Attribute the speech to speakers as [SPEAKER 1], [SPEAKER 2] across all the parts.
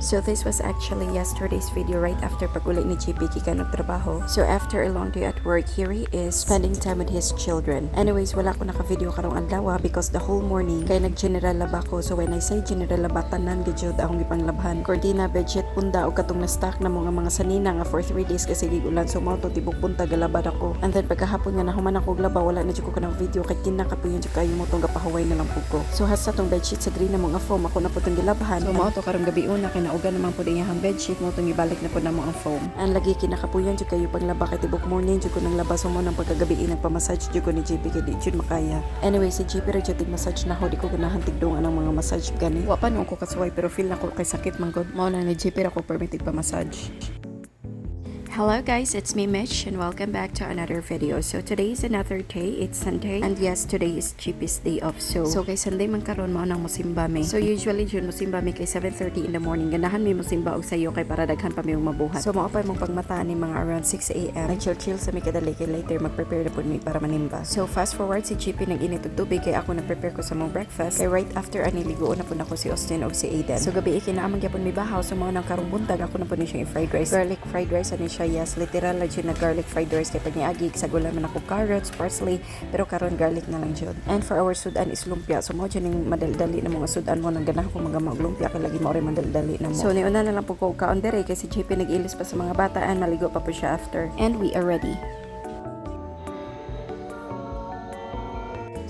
[SPEAKER 1] So this was actually yesterday's video right after pag-uli ni GP kika nagtrabaho. So after a long day at work, here he is spending time with his children. Anyways, wala ko naka-video karong adlaw because the whole morning kay nag-general laba ko. So when I say general laba, tanan gijud akong gipanglabhan. Cordina, bedsheet, punda o katong na-stock na mga sanina nga for 3 days kasi gigulan. So mao to tibok punta galabad ako. And then pagkahapon nga nahuman ako glaba, wala na jud ko kanang video kay kinakapuyon jud kayo mo tong gapahuway na lang pud ko. So hasta tong bedsheet sa green na mga foam ako na pud tong gilabhan. So mao to karong gabi una kay nauga naman pud iyang bedsheet mo tong ibalik na pud na mo ang foam. And lagi kinakapuyon jud kayo panglaba kay tibok morning jud ko nang laba so mo nang pagkagabi nagpa-massage jud ko ni JP kay di jud makaya. Anyway, si JP ra jud massage na ho di ko ganahan tigdong anang mga massage gani. Wa pa no ko kasuway pero feel na ko kay sakit man gud. Mao na ni JP ra ko permitted pa massage. Hello guys, it's me Mitch and welcome back to another video. So today is another day, it's Sunday and yes, today is GP's day off. So guys, Sunday man karon mao nang musimba mi. So usually jud musimba mi kay 7:30 in the morning. Ganahan mi musimba og sayo kay para daghan pa mi yung mabuhat. So mao pa mong pagmataan ni mga around 6 AM. Nag-chill sa mi kadali kay later mag-prepare na pud mi para manimba. So fast forward si GP nag-init og tubig kay ako nag-prepare ko sa mong breakfast. Kay right after ani ligoon na pud ako si Austin og si Aiden. So gabi ikinaamang gyapon mi bahaw so mao nang karong buntag ako na pud ni siya fried rice. Garlic fried rice ani siya. Yes, literal na dyan na garlic fried rice kay pag-niagig sa gula man ako carrots, parsley, pero karon garlic na lang dyan. And for our sudan is lumpia. So mo dyan yung madaldali na mga sudan mo nang ganahan ko mga lumpia kay lagi mo rin madaldali na mo. So niuna na lang po ko kaon dere kay si JP nag-ilis pa sa mga bata and maligo pa po siya after. And we are ready.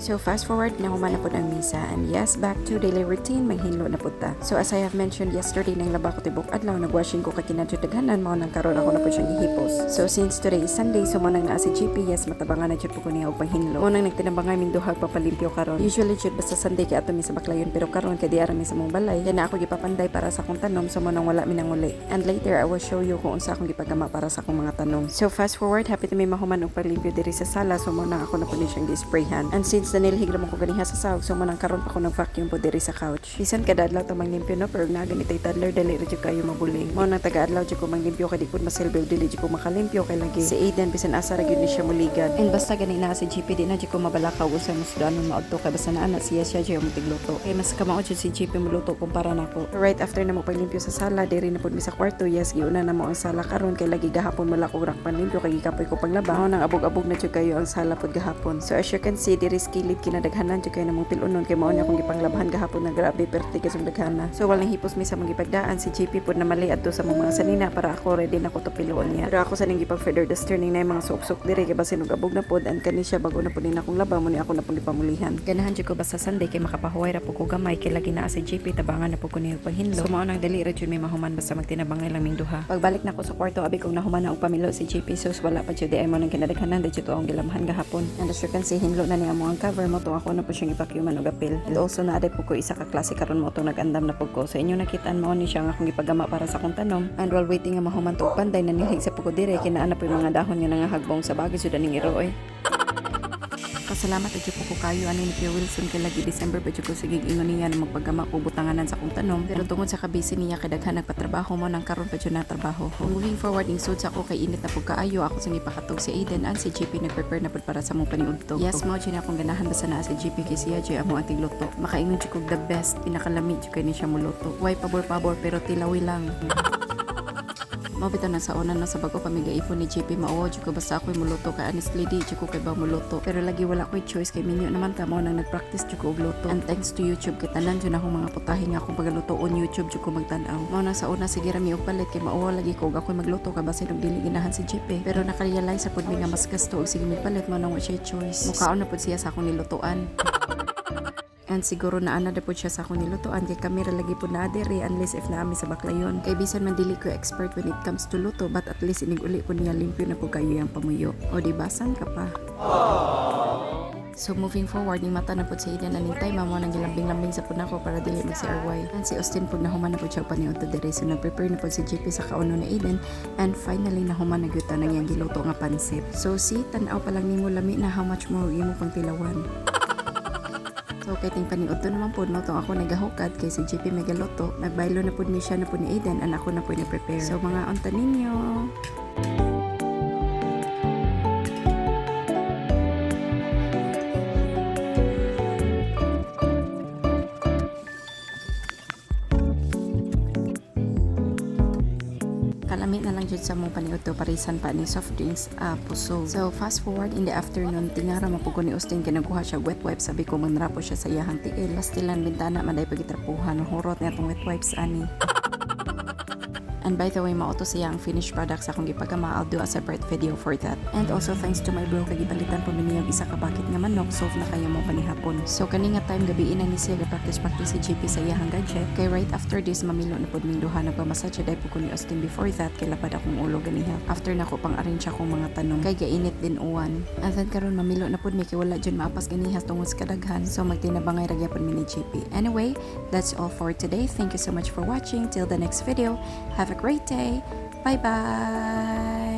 [SPEAKER 1] So fast forward na human na po ang misa and yes, back to daily routine, maghinlo na po ta. So as I have mentioned yesterday nang laba ko tibok adlaw, nagwashing ko kay kinadaghanan mao nang karon ako na po siyang gihipos. So since today is Sunday, so mo nang naa si GP, yes, matabangan na jud po ko niya og panghinlo. Mo nang nagtinabangay min duha papalimpyo karon. Usually jud basta Sunday kay ato mi sa baklayon pero karon kay di ara mi sa mong balay. Kaya na ako gipapanday para sa akong tanom so mo nang wala mi nang uli. And later I will show you kung unsa akong gipagama para sa akong mga tanom. So fast forward, happy to may mahuman og paglimpyo diri sa sala so mo nang ako na po ni siyang gi-sprayhan. And since nilhig naman ko ganiha sa sahog so manang karon pa ko nag-vacuum po diri sa couch. Bisan kada adlaw to manglimpyo no pero na ganitay toddler dali ra jud kayo mabuling. Mao nang taga-adlaw jud ko manglimpyo kay di pud masilbi dili jud ko makalimpyo kay lagi si Aiden bisan asa ra gyud ni siya muligad. And basta gani na si GP di na jud ko mabalakaw usa mo sudanon maadto kay basta na anak siya jud mo tigluto. Kay mas kamao jud si GP muluto kumpara nako. Right after na mo paglimpyo sa sala diri na pud mi sa kwarto, yes giuna na mo ang sala karon kay lagi gahapon wala ko rak panlimpyo kay gikapoy ko panglaba. Mao nang abog-abog na jud kayo ang sala pud gahapon. So as you can see diri skilid kinadaghanan jud kay namong tilunon kay mao ni akong gipanglabhan gahapon na grabe perti kasong daghana. So walang hipos mi sa mga gipagdaan si GP pud na mali adto sa mga sanina para ako ready na ko to piluon niya. Pero ako sa ning gipang feather duster ning nay mga suksok diri kay basin og abog na pud and kani siya bago na pud ni akong laba mo ni ako na pud gipamulihan. Ganahan jud ko basta Sunday kay makapahuway ra pud ko gamay kay lagi na si GP tabangan na pud ko niya panghinlo. So mao nang dali ra jud may mahuman basta magtinabangay lang ming duha. Pagbalik na ko sa kwarto abi kong nahuman na og pamilo si GP so wala pa jud ay mo nang kinadaghanan dito ang gilamhan gahapon. And as you can see hinlo na niya mo ang cover mo to ako na pud siyang ipakyuman og apil. And also na po ko isa ka klase karon mo to nagandam na pud ko. So inyo nakitaan mo ni siya nga akong gipagama para sa akong tanom. And while waiting nga mahuman to og panday nanilhig sa pud ko dire kinaana po yung mga dahon nga nangahagbong sa bagay jud aning iro oy. Pasalamat adyo po ko kayo ani ni Pierre Wilson kay lagi December pa jud ko sige ingon niya na magpagama ko butanganan sa akong tanom pero tungod sa kabisi niya kay daghan nagpatrabaho mo nang karon pa jud na trabaho. Moving forward ing sud sa ako kay init na pud kaayo ako sa gipakatog si Aiden and si GP nagprepare na pud para sa mong paniudto. Yes, mao jud akong ganahan basta naa si GP kay siya jud amo ang tigluto. Makaingon jud kog the best pinakalami jud kay ni siya muluto. Way pabor-pabor pero tilawi lang. Mabita na sa una na sa bago pamigaipon ni JP mauwa jud ko basta ako'y muluto kay honestly di jud ko kay ba muluto pero lagi wala ko'y choice kay minyo naman ta mo nang nagpractice jud ko og luto and thanks to YouTube kay tanan jud akong mga putahe nga akong pagaluto on YouTube jud ko magtan-aw. Mao na sa una sige ra mi og palit kay mauwa lagi ko og ako'y magluto kay basin og dili ginahan si JP pero nakarealize sa pud mi nga mas gasto og sige mi palit mo nang wa siya choice. Mukaon na pud siya sa akong nilutoan. And siguro na ana po siya sa akong nilutoan kay kamera lagi po na diri unless if naami sa baklayon. Kay bisan man dili ko expert when it comes to luto but at least inig uli po niya limpyo na po kayo yung pamuyo. O di basan ka pa. So moving forward, ni mata na po si Aiden aning time mo nang gilambing-lambing sa punako para dili mag CRY. And si Austin po nahuman na po siya paniud to diri so nag-prepare na po si JP sa kauno ni Aiden and finally nahuman na gyud ta nang iyang giluto nga pansit. So si tan-aw pa lang nimo lami na how much more imo pang tilawan. So kay ting paniud to naman po no to ako nagahukad kay si JP megaloto nagbaylo na pud mi siya na pud ni Aiden and ako na pud ni prepare. So mga unta ninyo. Kalami na lang jud sa mong paniud to parisan pa ni soft drinks puso. So fast forward in the afternoon, tingara mapugo ni Austin kinaguha siya wet wipes, sabi ko manrapo siya sa iyahang tiil. Lastilan bintana maday pagitrapuhan, horot niya tong wet wipes ani. And by the way, mauto siya ang finished product sa akong gipagama. I'll do a separate video for that. And also thanks to my bro, kagipalitan po miniyag isa ka bakit nga manok, solve na kayo mo panihapon. So kani nga time gabi ina ni siya practice si JP sa iyahang gadget. Kay right after this, mamilo na pod ming duha nagpamassage day po ko ni Austin before that, kay lapad akong ulo ganiha. After na ko pang arrange akong mga tanong, kay gainit din uwan. And then karon mamilo na pod mi kay wala jud maapas ganiha tungod sa kadaghan. So magtinabangay ra gyapon mi ni JP. Anyway, that's all for today. Thank you so much for watching. Till the next video. Have a great day. Bye bye.